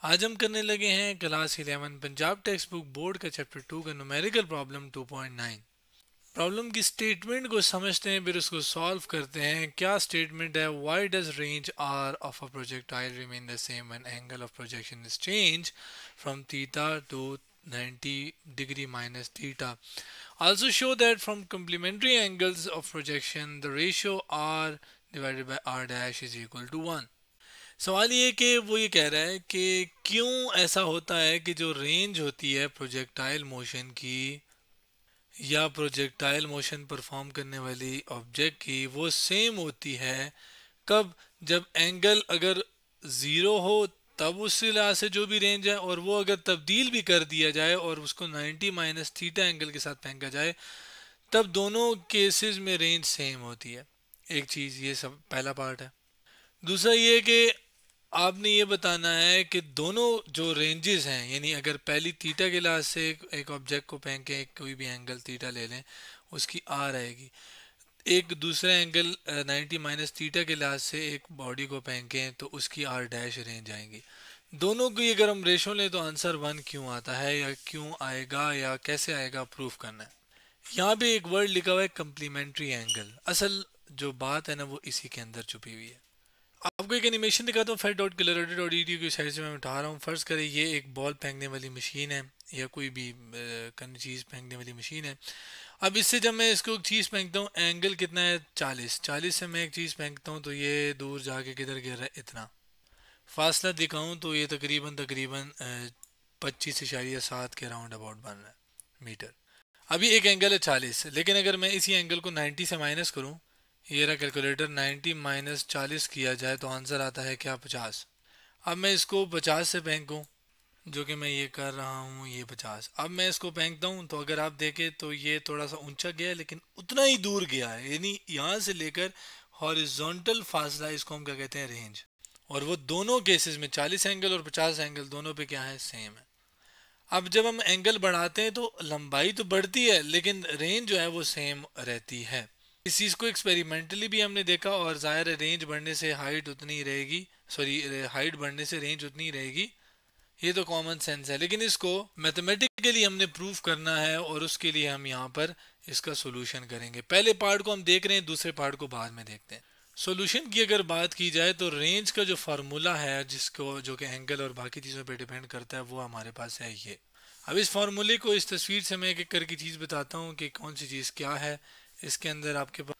आज हम करने लगे हैं class 11 Punjab text book board का चैप्टर 2 का न्यूमेरिकल प्रॉब्लम 2.9। प्रॉब्लम की स्टेटमेंट को समझते हैं फिर उसको सॉल्व करते हैं। क्या स्टेटमेंट है? Why does range R of a projectile remain the same when angle of projection is change from theta to 90 degree minus theta. Also show that from complementary angles of projection the ratio r divided by r dash is equal to 1। सवाल ये कि वो ये कह रहा है कि क्यों ऐसा होता है कि जो रेंज होती है प्रोजेक्टाइल मोशन की या प्रोजेक्टाइल मोशन परफॉर्म करने वाली ऑब्जेक्ट की वो सेम होती है। कब? जब एंगल अगर ज़ीरो हो तब उस लिहाज से जो भी रेंज है, और वो अगर तब्दील भी कर दिया जाए और उसको 90 माइनस थीटा एंगल के साथ फेंका जाए तब दोनों केसेस में रेंज सेम होती है। एक चीज़ ये सब पहला पार्ट है। दूसरा ये कि आपने ये बताना है कि दोनों जो रेंजेस हैं, यानी अगर पहली थीटा के लिहाज से एक ऑब्जेक्ट को फेंकें, एक कोई भी एंगल थीटा ले लें, उसकी आर आएगी। एक दूसरा एंगल 90 माइनस थीटा के लिहाज से एक बॉडी को फेंकें तो उसकी आर डैश रेंज आएंगी। दोनों की अगर हम रेशो लें तो आंसर 1 क्यों आता है या क्यों आएगा या कैसे आएगा प्रूफ करना है। यहाँ पे एक वर्ड लिखा हुआ है कम्प्लीमेंट्री एंगल। असल जो बात है ना वो इसी के अंदर छुपी हुई है। आपको एक एनिमेशन दिखाता हूँ fade dot colour dot E की साइड से मैं उठा रहा हूँ। फर्ज करें ये एक बॉल फेंकने वाली मशीन है या कोई भी चीज़ फेंकने वाली मशीन है। अब इससे जब मैं इसको एक चीज़ फेंकता हूँ, एंगल कितना है 40 से मैं एक चीज़ फेंकता हूँ तो ये दूर जाके किधर गिर रहा है इतना। फासला दिखाऊँ तो ये तकरीबन तकरीबन 25.7 के राउंड अबाउट बन रहा है मीटर। अभी एक एंगल है 40, लेकिन अगर मैं इसी एंगल को 90 से माइनस करूँ, ये रहा कैलकुलेटर, 90 माइनस 40 किया जाए तो आंसर आता है क्या? 50। अब मैं इसको 50 से फेंकूँ, जो कि मैं ये कर रहा हूँ, ये 50। अब मैं इसको फेंकता हूँ तो अगर आप देखें तो ये थोड़ा सा ऊंचा गया है लेकिन उतना ही दूर गया है, यानी यहाँ से लेकर हॉरिजॉन्टल फासला, इसको हम क्या कहते हैं? रेंज। और वो दोनों केसेस में 40 एंगल और 50 एंगल दोनों पे क्या है? सेम है। अब जब हम एंगल बढ़ाते हैं तो लंबाई तो बढ़ती है लेकिन रेंज जो है वो सेम रहती है। इस चीज़ को एक्सपेरिमेंटली भी हमने देखा, और ज़ाहिर है रेंज बढ़ने से हाइट उतनी ही रहेगी, सॉरी हाइट बढ़ने से रेंज उतनी ही रहेगी। ये तो कॉमन सेंस है, लेकिन इसको मैथमेटिकली हमने प्रूफ करना है और उसके लिए हम यहाँ पर इसका सोल्यूशन करेंगे। पहले पार्ट को हम देख रहे हैं, दूसरे पार्ट को बाद में देखते हैं। सॉल्यूशन की अगर बात की जाए तो रेंज का जो फार्मूला है, जिसको जो कि एंगल और बाकी चीज़ों पे डिपेंड करता है, वो हमारे पास है ये। अब इस फार्मूले को इस तस्वीर से मैं एक एक करके चीज़ बताता हूँ कि कौन सी चीज़ क्या है। इसके अंदर आपके पास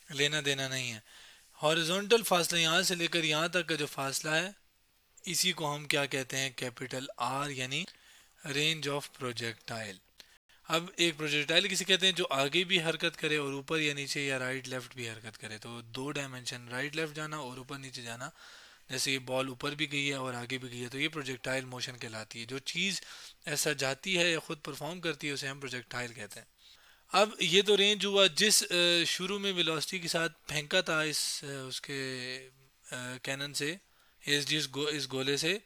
लेना देना नहीं है। हॉरिजॉन्टल फासला यहाँ से लेकर यहाँ तक का जो फासला है, इसी को हम क्या कहते हैं? कैपिटल आर, यानी रेंज ऑफ प्रोजेक्टाइल। अब एक प्रोजेक्टाइल किसे कहते हैं? जो आगे भी हरकत करे और ऊपर या नीचे या राइट लेफ्ट भी हरकत करे। तो दो डायमेंशन, राइट लेफ्ट जाना और ऊपर नीचे जाना। जैसे ये बॉल ऊपर भी गई है और आगे भी गई है तो ये प्रोजेक्टाइल मोशन कहलाती है। जो चीज़ ऐसा जाती है या खुद परफॉर्म करती है उसे हम प्रोजेक्टाइल कहते हैं। अब ये तो रेंज हुआ जिस शुरू में वेलोसिटी के साथ फेंका था इस उसके कैनन से, इस गोले से।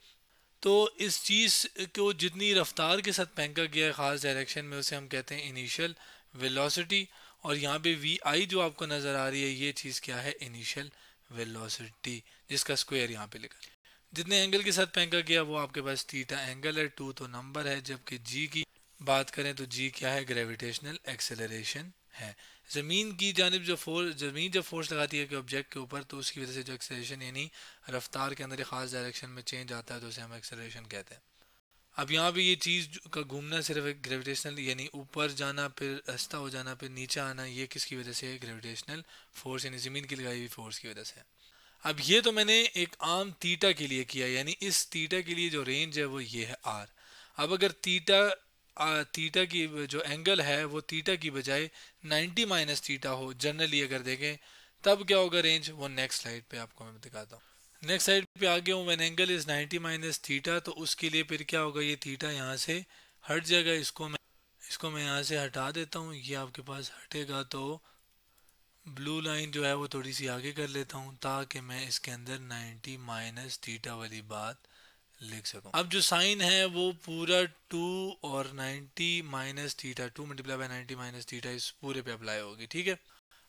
तो इस चीज़ को जितनी रफ्तार के साथ फेंका गया है ख़ास डायरेक्शन में, उसे हम कहते हैं इनिशियल वेलोसिटी। और यहाँ पे वी आई जो आपको नज़र आ रही है, ये चीज़ क्या है? इनिशियल वेलोसिटी, जिसका स्क्वायर यहाँ पे लिखा है। जितने एंगल के साथ फेंका गया वो आपके पास थीटा एंगल है, 2 तो नंबर है। जबकि जी की बात करें तो जी क्या है? ग्रेविटेशनल एक्सेलरेशन है। ज़मीन की जानिब जो फोर्स, ज़मीन जब फोर्स लगाती है कि ऑब्जेक्ट के ऊपर, तो उसकी वजह से जो एक्सेलरेशन यानी रफ्तार के अंदर एक खास डायरेक्शन में चेंज आता है तो उसे हम एक्सेलरेशन कहते हैं। अब यहाँ पे ये चीज़ का घूमना सिर्फ एक ग्रेविटेशनल, यानी ऊपर जाना फिर रास्ता हो जाना फिर नीचे आना, ये किसकी वजह से है? ग्रेविटेशनल फोर्स, यानी ज़मीन की लगाई हुई फोर्स की वजह से। अब ये तो मैंने एक आम थीटा के लिए किया, यानी इस थीटा के लिए जो रेंज है वो ये है आर। अब अगर थीटा की जो एंगल है वो थीटा की बजाय 90 माइनस थीटा हो, जनरली अगर देखें, तब क्या होगा रेंज? वो नेक्स्ट स्लाइड पे आपको मैं दिखाता हूँ। नेक्स्ट साइड पे आ गया हूँ। When angle is 90 minus theta, तो उसके लिए फिर क्या होगा? ये थीटा यहाँ से हट जाएगा। इसको मैं यहाँ से हटा देता हूँ, ये आपके पास हटेगा। तो ब्लू लाइन जो है वो थोड़ी सी आगे कर लेता हूँ ताकि मैं इसके अंदर 90 माइनस थीटा वाली बात लिख सकूँ। अब जो साइन है वो पूरा 2 और 90 minus theta, 2 multiply by 90 minus theta, इस पूरे पे अप्लाई होगी। ठीक है।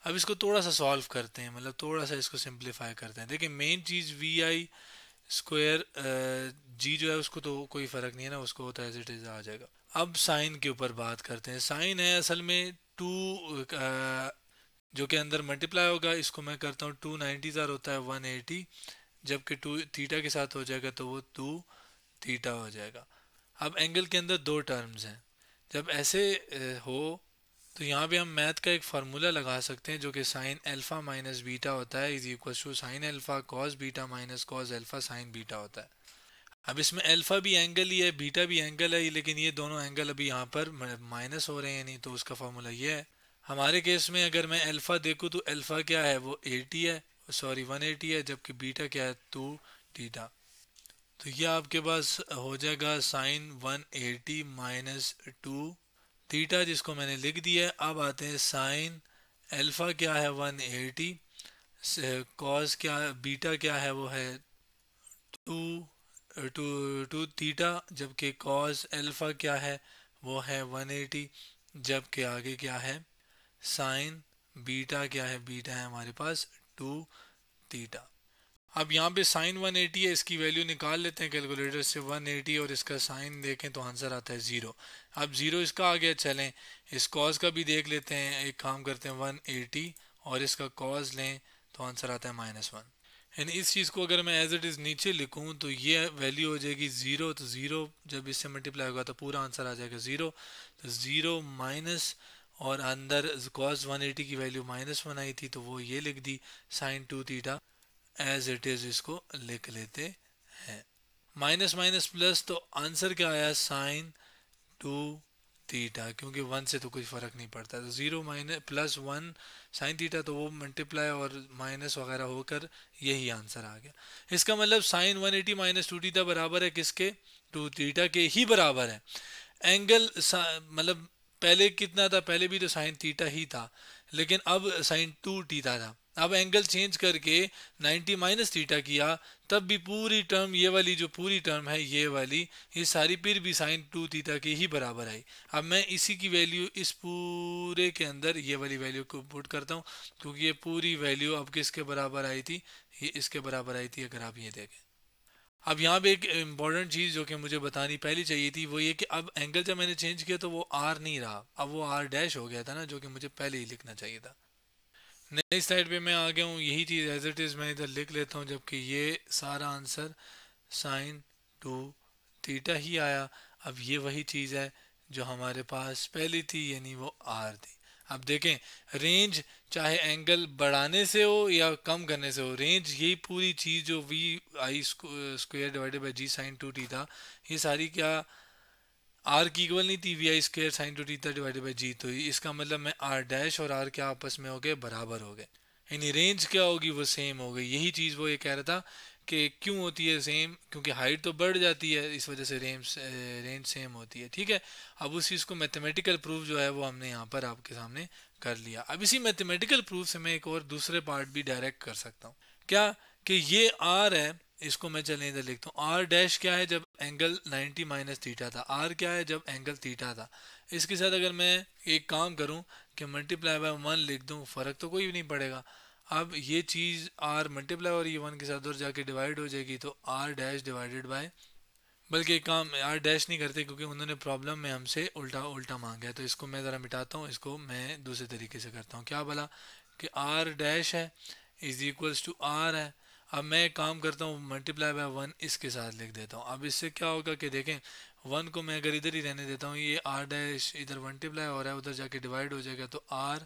अब इसको थोड़ा सा सॉल्व करते हैं, मतलब थोड़ा सा इसको सिंप्लीफाई करते हैं। देखिए मेन चीज़ वी आई स्क्वायर जी जो है उसको तो कोई फ़र्क नहीं है ना, उसको होता है एज इट इज़ आ जाएगा। अब साइन के ऊपर बात करते हैं। साइन है असल में टू जो कि अंदर मल्टीप्लाई होगा, इसको मैं करता हूँ 290 होता है 180, जबकि टू थीटा के साथ हो जाएगा तो वो 2 थीटा हो जाएगा। अब एंगल के अंदर दो टर्म्स हैं, जब ऐसे हो तो यहाँ पे हम मैथ का एक फार्मूला लगा सकते हैं जो कि साइन अल्फा माइनस बीटा होता है is equal to sine alpha cos beta minus cos alpha sine beta होता है। अब इसमें अल्फा भी एंगल ही है, बीटा भी एंगल है, लेकिन ये दोनों एंगल अभी यहाँ पर माइनस हो रहे हैं नहीं, तो उसका फार्मूला ये है। हमारे केस में अगर मैं अल्फा देखूँ तो अल्फा क्या है, वो 80 है, सॉरी 180 है, जबकि बीटा क्या है 2 थीटा। तो ये आपके पास हो जाएगा साइन 180 माइनस 2 थीटा, जिसको मैंने लिख दिया है। अब आते हैं साइन अल्फा क्या है 180, कॉस क्या बीटा क्या है वो है टू टू टू थीटा, जबकि कॉस अल्फा क्या है वो है 180, जबकि आगे क्या है साइन बीटा क्या है, बीटा है हमारे पास 2 थीटा। अब यहाँ पे साइन 180 है, इसकी वैल्यू निकाल लेते हैं कैलकुलेटर से 180, और इसका साइन देखें तो आंसर आता है 0। अब 0 इसका आ गया, चलें इस कॉस का भी देख लेते हैं। एक काम करते हैं 180 और इसका कॉस लें तो आंसर आता है -1। यानी इस चीज़ को अगर मैं एज इट इज़ नीचे लिखूँ तो ये वैल्यू हो जाएगी 0, तो 0 जब इससे मल्टीप्लाई होगा तो पूरा आंसर आ जाएगा 0। तो 0 माइनस, और अंदर कॉस 180 की वैल्यू -1 आई थी तो वो ये लिख दी, sine 2 theta as it is इसको लिख लेते हैं। माइनस माइनस प्लस, तो आंसर क्या आया साइन 2 थीटा, क्योंकि 1 से तो कोई फर्क नहीं पड़ता। तो 0 माइनस प्लस 1 साइन थीटा, तो वो मल्टीप्लाई और माइनस वगैरह होकर यही आंसर आ गया। इसका मतलब साइन 180 माइनस 2 थीटा बराबर है किसके, 2 थीटा के ही बराबर है। एंगल मतलब पहले कितना था, पहले भी तो साइन थीटा ही था, लेकिन अब साइन 2 थीटा था। अब एंगल चेंज करके 90 माइनस थीटा किया, तब भी पूरी टर्म ये वाली जो पूरी टर्म है ये वाली, ये सारी फिर भी साइन 2 थीटा के ही बराबर आई। अब मैं इसी की वैल्यू इस पूरे के अंदर ये वाली वैल्यू को पुट करता हूँ, क्योंकि ये पूरी वैल्यू अब किसके बराबर आई थी, ये इसके बराबर आई थी अगर आप ये देखें। अब यहाँ पे एक इम्पॉर्टेंट चीज़ जो कि मुझे बतानी पहले चाहिए थी वो ये कि अब एंगल जब मैंने चेंज किया तो वो आर नहीं रहा, अब वो आर डैश हो गया था ना, जो कि मुझे पहले ही लिखना चाहिए था। नई स्लाइड पे मैं आ गया हूँ, यही चीज़ एज इट इज़ मैं इधर लिख लेता हूँ, जबकि ये सारा आंसर साइन 2 थीटा ही आया। अब ये वही चीज़ है जो हमारे पास पहली थी, यानी वो आर थी। अब देखें रेंज चाहे एंगल बढ़ाने से हो या कम करने से हो, रेंज यही पूरी चीज़ जो v i square divided by g sine 2 theta, ये सारी क्या आर की इक्वल नहीं थी, v i square sine 2 theta divided by g. तो इसका मतलब मैं आर डैश और आर क्या आपस में हो गए, बराबर हो गए, यानी रेंज क्या होगी वो सेम हो गई। यही चीज़ वो ये कह रहा था कि क्यों होती है सेम, क्योंकि हाइट तो बढ़ जाती है, इस वजह से रेंज सेम होती है। ठीक है, अब उस चीज़ को मैथमेटिकल प्रूफ जो है वो हमने यहाँ पर आपके सामने कर लिया। अब इसी मैथमेटिकल प्रूफ से मैं एक और दूसरे पार्ट भी डायरेक्ट कर सकता हूँ, क्या कि ये आर है, इसको मैं चलें इधर लिखता हूँ। आर डैश क्या है, जब एंगल 90 माइनस थीटा था। आर क्या है, जब एंगल थीटा था। इसके साथ अगर मैं एक काम करूँ कि मल्टीप्लाई बाय 1 लिख दूँ, फ़र्क तो कोई भी नहीं पड़ेगा। अब ये चीज़ आर मल्टीप्लाई और ये 1 के साथ उधर जाके डिवाइड हो जाएगी, तो आर डैश डिवाइडेड बाय, बल्कि एक काम आर डैश नहीं करते क्योंकि उन्होंने प्रॉब्लम में हमसे उल्टा उल्टा मांगा है, तो इसको मैं ज़रा मिटाता हूँ, इसको मैं दूसरे तरीके से करता हूँ। क्या बोला कि आर डैश है इज इक्वल्स टू आर है। अब मैं एक काम करता हूँ, मल्टीप्लाई बाय 1 इसके साथ लिख देता हूँ। अब इससे क्या होगा कि देखें 1 को मैं अगर इधर ही रहने देता हूँ, ये आर डैश इधर मल्टीप्लाई हो रहा है, उधर जाके डिवाइड हो जाएगा, तो R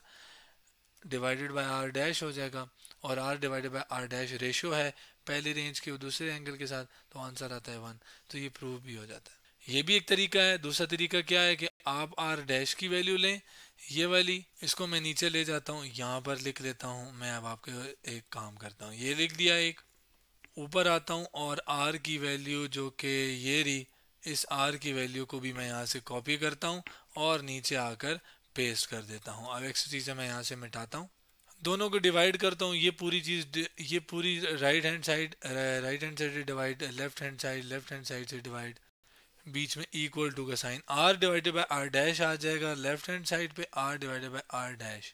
divided by R dash हो जाएगा, और R divided by R dash ratio है पहली रेंज के और दूसरे एंगल के साथ, तो आंसर आता है 1। तो ये प्रूफ भी हो जाता है। ये भी एक तरीका है। दूसरा तरीका क्या है कि आप आर डैश की वैल्यू लें, ये वाली, इसको मैं नीचे ले जाता हूँ, यहाँ पर लिख लेता हूँ। मैं अब आपके एक काम करता हूँ, ये लिख दिया, एक ऊपर आता हूँ और आर की वैल्यू जो कि ये रही, इस आर की वैल्यू को भी मैं यहाँ से कॉपी करता हूँ और नीचे आकर पेस्ट कर देता हूँ। अब एक्स्ट्रा चीज़ें मैं यहाँ से मिटाता हूँ, दोनों को डिवाइड करता हूँ। ये पूरी चीज़, ये पूरी राइट हैंड साइड से डिवाइड, लेफ्ट हैंड साइड से डिवाइड, बीच में इक्वल टू का sign, R divided by R dash आ जाएगा लेफ्ट हैंड साइड पे, R divided by R dash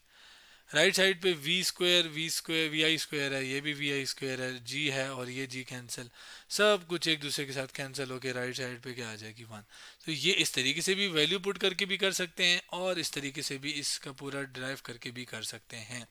right side पे v square v i square है, ये भी वी आई स्क्वेयर है, जी है और ये जी कैंसिल, सब कुछ एक दूसरे के साथ कैंसिल होके राइट साइड पे क्या आ जाएगी 1। तो ये इस तरीके से भी वैल्यू पुट करके भी कर सकते हैं और इस तरीके से भी इसका पूरा ड्राइव करके भी कर सकते हैं।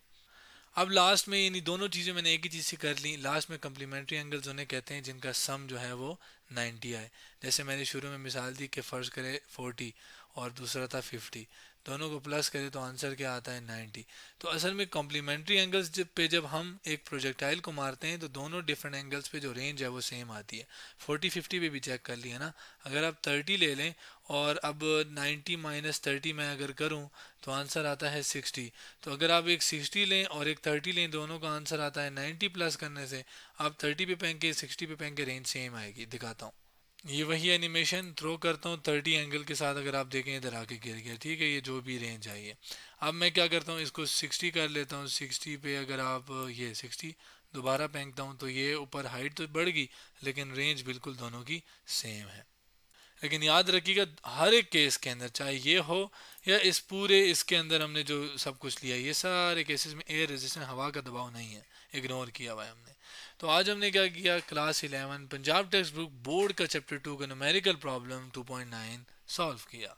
अब लास्ट में यानी दोनों चीज़ें मैंने एक ही चीज़ से कर ली। लास्ट में कम्प्लीमेंट्री एंगल्स उन्हें कहते हैं जिनका सम जो है वो 90 आए। जैसे मैंने शुरू में मिसाल दी कि फ़र्ज़ करे 40 और दूसरा था 50, दोनों को प्लस करें तो आंसर क्या आता है 90। तो असल में कॉम्प्लीमेंट्री एंगल्स जब हम एक प्रोजेक्टाइल को मारते हैं तो दोनों डिफरेंट एंगल्स पे जो रेंज है वो सेम आती है। 40-50 पे भी चेक कर लिया ना, अगर आप 30 ले लें और अब 90 माइनस 30 मैं अगर करूं तो आंसर आता है 60। तो अगर आप एक 60 लें और एक 30 लें, दोनों का आंसर आता है 90 प्लस करने से। आप 30 पे फेंक के 60 पे फेंक के रेंज सेम आएगी। दिखाता हूँ, ये वही एनिमेशन थ्रो करता हूँ 30 एंगल के साथ, अगर आप देखें इधर आके गिर गया, ठीक है, ये जो भी रेंज आई है। अब मैं क्या करता हूँ, इसको 60 कर लेता हूँ। 60 पे अगर आप ये 60 दोबारा फेंकता हूँ तो ये ऊपर हाइट तो बढ़ गई लेकिन रेंज बिल्कुल दोनों की सेम है। लेकिन याद रखिएगा हर एक केस के अंदर, चाहे ये हो या इस पूरे इसके अंदर हमने जो सब कुछ लिया, ये सारे केसेस में एयर रेजिस्टेंस हवा का दबाव नहीं है, इग्नोर किया हुआ है हमने। तो आज हमने क्या किया, class 11 Punjab text book board का चैप्टर 2 का न्यूमेरिकल प्रॉब्लम 2.9 सॉल्व किया।